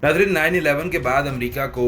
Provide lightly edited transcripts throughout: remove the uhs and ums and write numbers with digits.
नाज़रीन, 9/11 के बाद अमेरिका को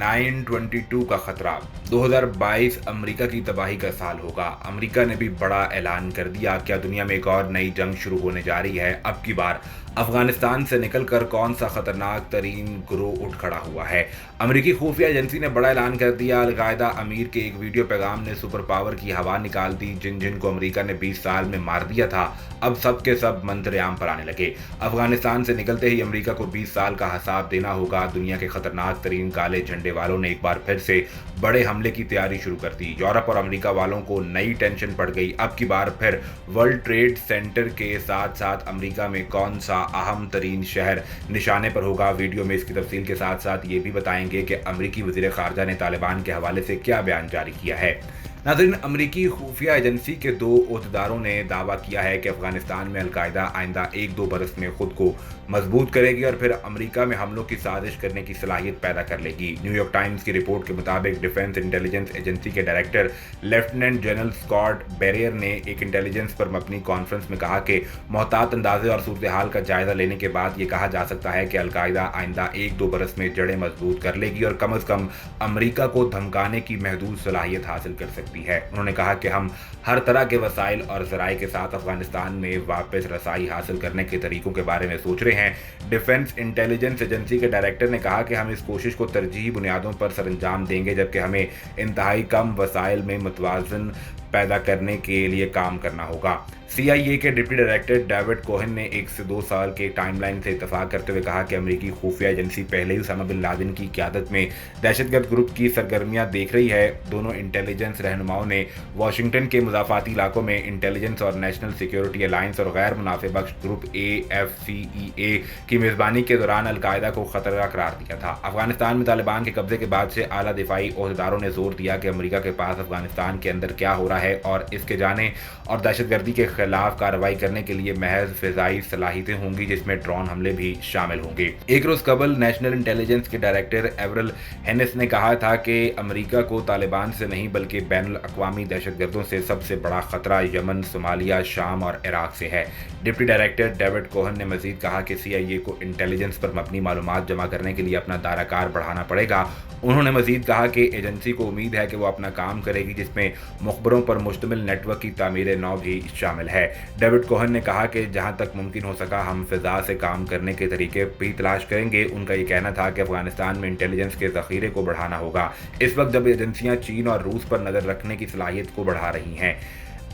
9/22 का खतरा। 2022 अमेरिका की तबाही का साल होगा। अमेरिका ने भी बड़ा ऐलान कर दिया। क्या दुनिया में एक और नई जंग शुरू होने जा रही है? अब की बार अफगानिस्तान से निकलकर कौन सा खतरनाक तरीन गिरोह उठ खड़ा हुआ है? अमेरिकी खुफिया एजेंसी ने बड़ा ऐलान कर दिया। अलकायदा अमीर के एक वीडियो पैगाम ने सुपर पावर की हवा निकाल दी। जिन को अमेरिका ने 20 साल में मार दिया था, अब सब के सब मंत्रियाम पर आने लगे। अफगानिस्तान से निकलते ही अमेरिका को 20 साल का हिसाब देना होगा। दुनिया के खतरनाक तरीन काले झंडे वालों ने एक बार फिर से बड़े हमले की तैयारी शुरू कर दी। यूरोप और अमेरिका वालों को नई टेंशन पड़ गई। अब की बार फिर वर्ल्ड ट्रेड सेंटर के साथ साथ अमेरिका में कौन सा अहम तरीन शहर निशाने पर होगा? वीडियो में इसकी तफसील के साथ साथ ये भी बताएंगे कि अमेरिकी वज़ीर ख़ारजा ने तालिबान के हवाले से क्या बयान जारी किया है। नाज़रीन, अमेरिकी खुफिया एजेंसी के 2 ओहदेदारों ने दावा किया है कि अफगानिस्तान में अलकायदा आइंदा 1-2 बरस में खुद को मजबूत करेगी और फिर अमेरिका में हमलों की साजिश करने की सलाहियत पैदा कर लेगी। न्यूयॉर्क टाइम्स की रिपोर्ट के मुताबिक डिफेंस इंटेलिजेंस एजेंसी के director lieutenant general Scott Berrier ने एक इंटेलिजेंस पर मबनी कॉन्फ्रेंस में कहा कि मोहतात अंदाजे और सूरत हाल का जायजा लेने के बाद ये कहा जा सकता है कि अलकायदा आइंदा 1-2 बरस में जड़ें मजबूत कर लेगी और कम अज़ कम अमेरिका को धमकाने की महदूद सलाहियत हासिल कर सकती है। उन्होंने कहा कि हम हर तरह के वसाइल और ज़राए के साथ अफगानिस्तान में वापस रसाई हासिल करने के तरीकों के बारे में सोच रहे हैं। डिफेंस इंटेलिजेंस एजेंसी के डायरेक्टर ने कहा कि हम इस कोशिश को तरजीही बुनियादों पर सरअंजाम देंगे, जबकि हमें इंतहाई कम वसाइल में मुतवाज़न पैदा करने के लिए काम करना होगा। CIA के डिप्टी डायरेक्टर डेविड कोहेन ने 1 से 2 साल के टाइमलाइन से इत्तफाक करते हुए कहा कि अमेरिकी खुफिया एजेंसी पहले ही उसामा बिन लादेन की क़यादत में दहशतगर्द ग्रुप की सरगर्मियां देख रही है। दोनों इंटेलिजेंस रहनुमाओं ने वाशिंगटन के मुज़ाफ़ाती इलाकों में इंटेलिजेंस और नेशनल सिक्योरिटी अलायंस और गैर मुनाफे बख्श ग्रुप AFCEA की मेज़बानी के दौरान अलकायदा को खतरा करार दिया था। अफगानिस्तान में तालिबान के कब्जे के बाद से आला दिफाई ओहदेदारों ने जोर दिया कि अमेरिका के पास अफगानिस्तान के अंदर क्या हो रहा है और इसके जाने और दहशतगर्दी के खिलाफ कार्रवाई करने के लिए महज फिजाई सलाहियतें होंगी, जिसमें ड्रोन हमले भी शामिल होंगे। एक रोज कबल नेशनल इंटेलिजेंस के डायरेक्टर एवरल हेनिस ने कहा था कि अमेरिका को तालिबान से नहीं बल्कि बैनुल अक़वामी दहशतगर्दों से सबसे बड़ा खतरा यमन, सोमालिया, शाम और इराक से है। डिप्टी डायरेक्टर डेविड कोहन ने मजीद कहा कि CIA को इंटेलिजेंस पर मबनी मालूमात जमा करने के लिए अपना दायराकार बढ़ाना पड़ेगा। उन्होंने मजीद कहा कि एजेंसी को उम्मीद है कि वो अपना काम करेगी, जिसमें मुखबरों पर मुश्तमिल नेटवर्क की तामीर नौ भी शामिल है। डेविड कोहन ने कहा कि जहां तक मुमकिन हो सका हम फिजा से काम करने के तरीके भी तलाश करेंगे। उनका ये कहना था कि अफगानिस्तान में इंटेलिजेंस के ज़ख़ीरे को बढ़ाना होगा, इस वक्त जब एजेंसियां चीन और रूस पर नज़र रखने की सलाहियत को बढ़ा रही हैं।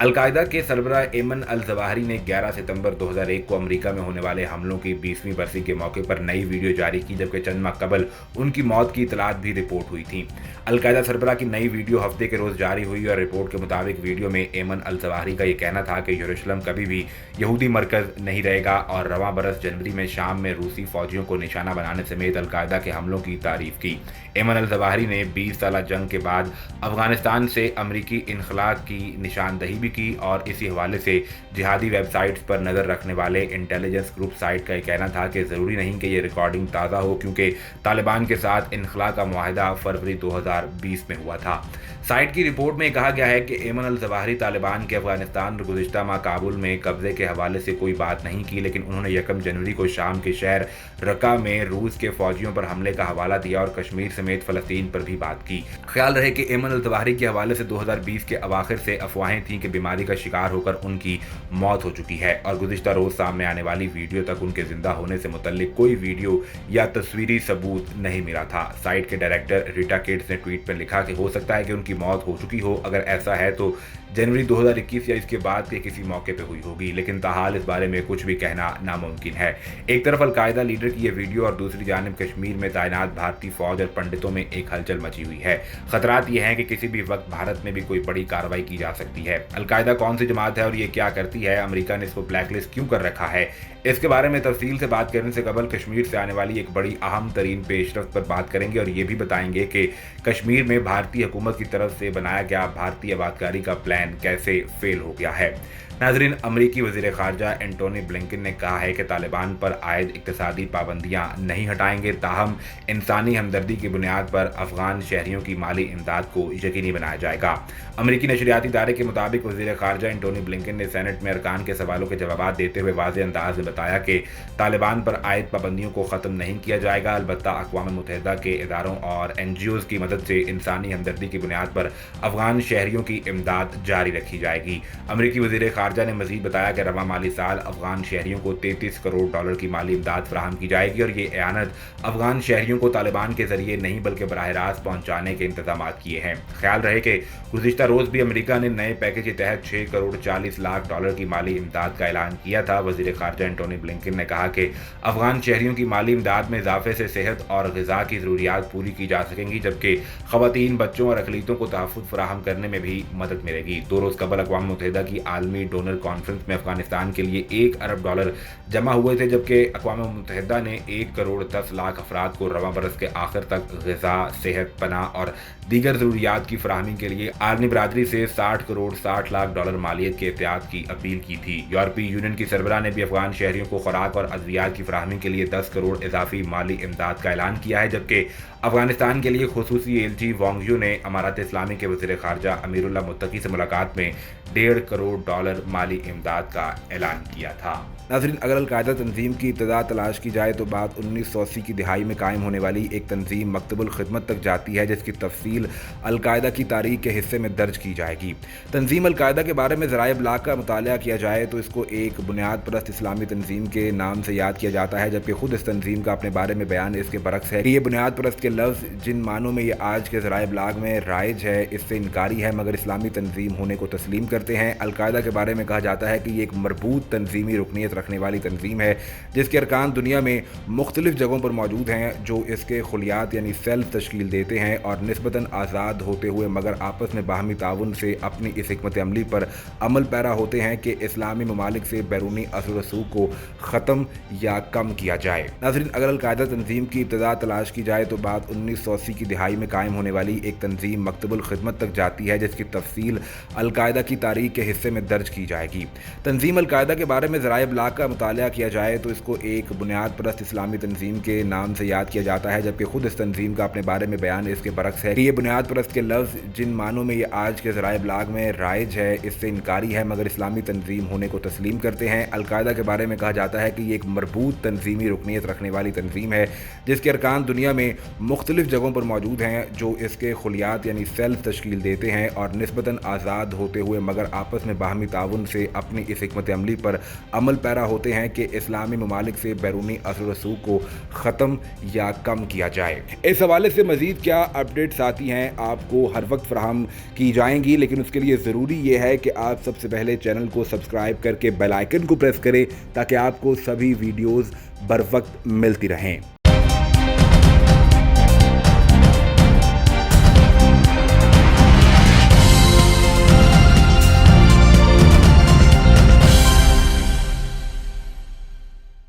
अलकायदा के सरबराह एमन अल ज़वाहिरी ने 11 सितंबर 2001 को अमेरिका में होने वाले हमलों की 20वीं बरसी के मौके पर नई वीडियो जारी की, जबकि चंद माह कबल उनकी मौत की इतलात भी रिपोर्ट हुई थी। अलकायदा सरबराह की नई वीडियो हफ्ते के रोज़ जारी हुई और रिपोर्ट के मुताबिक वीडियो में एमन अल ज़वाहिरी का यह कहना था कि यरूशलेम कभी भी यहूदी मरकज़ नहीं रहेगा और रवां बरस जनवरी में शाम में रूसी फौजियों को निशाना बनाने समेत अलकायदा के हमलों की तारीफ की। एमन अल ज़वाहिरी ने 20 साल जंग के बाद अफगानिस्तान से अमरीकी इनखला की निशानदही भी की और इसी हवाले से जिहादी वेबसाइट्स पर नज़र रखने वाले इंटेलिजेंस ग्रुप साइट का यह कहना था कि ज़रूरी नहीं कि ये रिकॉर्डिंग ताज़ा हो, क्योंकि तालिबान के साथ इनखला का मुआहदा फरवरी 2020 में हुआ था। साइट की रिपोर्ट में कहा गया है कि एमन अल ज़वाहिरी तालिबान के अफगानिस्तान और गुज़िश्ता माह काबुल में कब्जे के हवाले से कोई बात नहीं की, लेकिन उन्होंने 1 जनवरी को शाम के शहर रका में रूस के फौजियों पर हमले का हवाला दिया और कश्मीर समेत फ़लस्तीन पर भी बात की। ख्याल रहे कि एमन अल ज़वाहिरी के हवाले से 2020 के अवाखिर से अफवाहें थीं कि बीमारी का शिकार होकर उनकी मौत हो चुकी है और गुज़िश्ता रोज़ सामने आने वाली वीडियो तक उनके जिंदा होने से मुतल्लिक कोई वीडियो या तस्वीरी सबूत नहीं मिला था। साइट के डायरेक्टर रीटा केट्स ने ट्वीट पर लिखा कि हो सकता है कि उनकी मौत हो चुकी हो, अगर ऐसा है तो जनवरी 2021 या इसके बाद के किसी मौके पे हुई होगी, लेकिन ताहाल इस बारे में कुछ भी कहना नामुमकिन है। एक तरफ अलकायदा लीडर की यह वीडियो और दूसरी जानिब कश्मीर में तैनात भारतीय फौज और पंडितों में एक हलचल मची हुई है। खतरात ये हैं कि किसी भी वक्त भारत में भी कोई बड़ी कार्रवाई की जा सकती है। अलकायदा कौन सी जमात है और ये क्या करती है? अमेरिका ने इसको ब्लैकलिस्ट क्यों कर रखा है? इसके बारे में तफसील से बात करने से कबल कश्मीर से आने वाली एक बड़ी अहम तरीन पेशरफ्त पर बात करेंगे और ये भी बताएंगे कि कश्मीर में भारतीय हुकूमत की तरफ से बनाया गया भारतीय आबादकारी का प्लान कैसे फेल हो गया है। नाजरीन, अमरीकी वज़ीर ख़ारजा एंटोनी ब्लिंकन ने कहा है कि तालिबान पर आयद इक़्तिसादी पाबंदियाँ नहीं हटाएंगे, ताहम इंसानी हमदर्दी की बुनियाद पर अफ़गान शहरियों की माली इमदाद को यकीनी बनाया जाएगा। अमरीकी नशरियाती इदारे के मुताबिक वज़ीर ख़ारजा एंटोनी ब्लिंकन ने सेनेट में अरकान के सवालों के जवाब देते हुए वाज़ेह अंदाज में बताया कि तालिबान पर आयद पाबंदियों को ख़त्म नहीं किया जाएगा, अलबत्ता अक़वाम मुत्तहिदा के इदारों और NGOs की मदद से इंसानी हमदर्दी की बुनियाद पर अफ़गान शहरियों की इमदाद जारी रखी जाएगी। अमरीकी वज़ीर ख़ारजा ने मज़ीद बताया कि रवा माली साल अफ़गान शहरियों को $33 करोड़ की माली इमदाद फराहम की जाएगी और ये एआनत अफ़गान शहरियों को तालिबान के ज़रिए नहीं बल्कि बराह रास्त पहुँचाने के इंतज़ाम किए हैं। ख्याल रहे कि गुज़िश्ता रोज़ भी अमरीका ने नए पैकेज के तहत $6 करोड़ 40 लाख की माली इमदाद का ऐलान किया था। वज़ीर ख़ारजा एंटोनी ब्लिंकन ने कहा कि अफ़गान शहरियों की माली इमदाद में इजाफे से सेहत और ग़िज़ा की ज़रूरियात पूरी की जा सकेंगी, जबकि ख़वातीन, बच्चों और अक़लीतों को तहफ़्फ़ुज़ फराहम करने में भी मदद मिलेगी। 2 रोज़ कबल अक़वाम मुत्तहिदा की आलमी डोनर कॉन्फ्रेंस में अफ़गानिस्तान के लिए $1 अरब जमा हुए थे, जबकि अक़वाम मुत्तहिदा ने 1 करोड़ 10 लाख अफराद को रवां बरस के आखिर तक ग़िज़ा, सेहत, पनाह और दीगर ज़रूरियात की फराहमी के लिए आलमी बरादरी से $60 करोड़ 60 लाख मालियत के एहतियात की अपील की थी। यूरोपीय यूनियन की सरबराह ने भी अफ़गान शहरियों को खुराक और अद्वियात की फराहमी के लिए 10 करोड़ इजाफी माली इमदाद का ऐलान किया है, जबकि अफ़गानिस्तान के लिए खुसूसी एलची वांग यू ने अमारात इस्लामी के वज़ीर ख़ारजा अमीरुल्लाह मुत्तकी से मुलाकात में $1.5 करोड़ माली इमदाद का ऐलान किया था। नाज़रीन, अगर अलकायदा तंजीम की इब्तिदा तलाश की जाए तो बात 1980 की दिहाई में कायम होने वाली एक तंजीम मकतबुल खिदमत तक जाती है, जिसकी तफसील अलकायदा की तारीख के हिस्से में दर्ज की जाएगी। तंजीम अलकायदा के बारे में ज़राए इब्लाग का मुताला किया जाए तो इसको एक बुनियाद परस्त इस्लामी तंजीम के नाम से याद किया जाता है, जबकि खुद इस तंजीम का अपने बारे में बयान इसके बरक्स है कि ये बुनियाद परस्त के लफ्ज़ जिन मानों में ये आज के ज़राए इब्लाग में राइज है, इससे इनकारी है, मगर इस्लामी तंजीम होने को तस्लीम करते हैं। अलकायदा के बारे में कहा जाता है कि ये एक मरबूत तंजीमी रुकनीत रखने वाली तंजीम है, जिसके अरकान दुनिया में मुख्तलिफ जगहों पर मौजूद हैं, जो इसके खुलियात यानी सेल्फ तश्कील देते हैं और निस्बतन आज़ाद होते हुए मगर आपस में बाहमी ताउन से अपनी इस हिकमत अमली पर अमल पैरा होते हैं कि इस्लामी ममालिक से बैरूनी असर रसूख को ख़त्म या कम किया जाए। नाज़रीन, अगर अलकायदा तंजीम की इब्तिदा तलाश की जाए तो बात 1980 की दिहाई में कायम होने वाली एक तंजीम मकतबुल खिदमत तक जाती है, जिसकी तफसील अलकायदा की तारीख के हिस्से में दर्ज की जाएगी। तंजीम अलकायदा के बारे में ज़राए इब्लाग का मुताला किया जाए तो इसको एक बुनियाद परस्त इस्लामी तंजीम के नाम से याद किया जाता है, जबकि खुद इस तंजीम का अपने बारे में बयान इसके बरक्स है कि ये बुनियाद परस्त के लफ्ज़ जिन मानों में ये आज के ज़राए इब्लाग में राइज है, इससे इनकारी है, मगर इस्लामी तंजीम होने को तस्लीम करते हैं। अलकायदा के बारे में कहा जाता है कि ये एक मरबूत तंजीमी रुकनीत रखने वाली तंजीम है, जिसके अरकान दुनिया में मुख्तलिफ जगहों पर मौजूद हैं, जो इसके खुलियात यानी सेल्फ तश्कील देते हैं और निस्बतन आज़ाद होते हुए मगर आपस में बाहमी ताउन से अपनी इस हिकमत अमली पर अमल पैरा होते हैं कि इस्लामी ममालिक से बैरूनी असर रसूख को ख़त्म या कम किया जाए। इस हवाले से मज़ीद क्या अपडेट्स आती हैं आपको हर वक्त फराहम की जाएंगी, लेकिन उसके लिए ज़रूरी ये है कि आप सबसे पहले चैनल को सब्सक्राइब करके बेल आइकन को प्रेस करें ताकि आपको सभी वीडियोज़ बर वक्त मिलती रहें।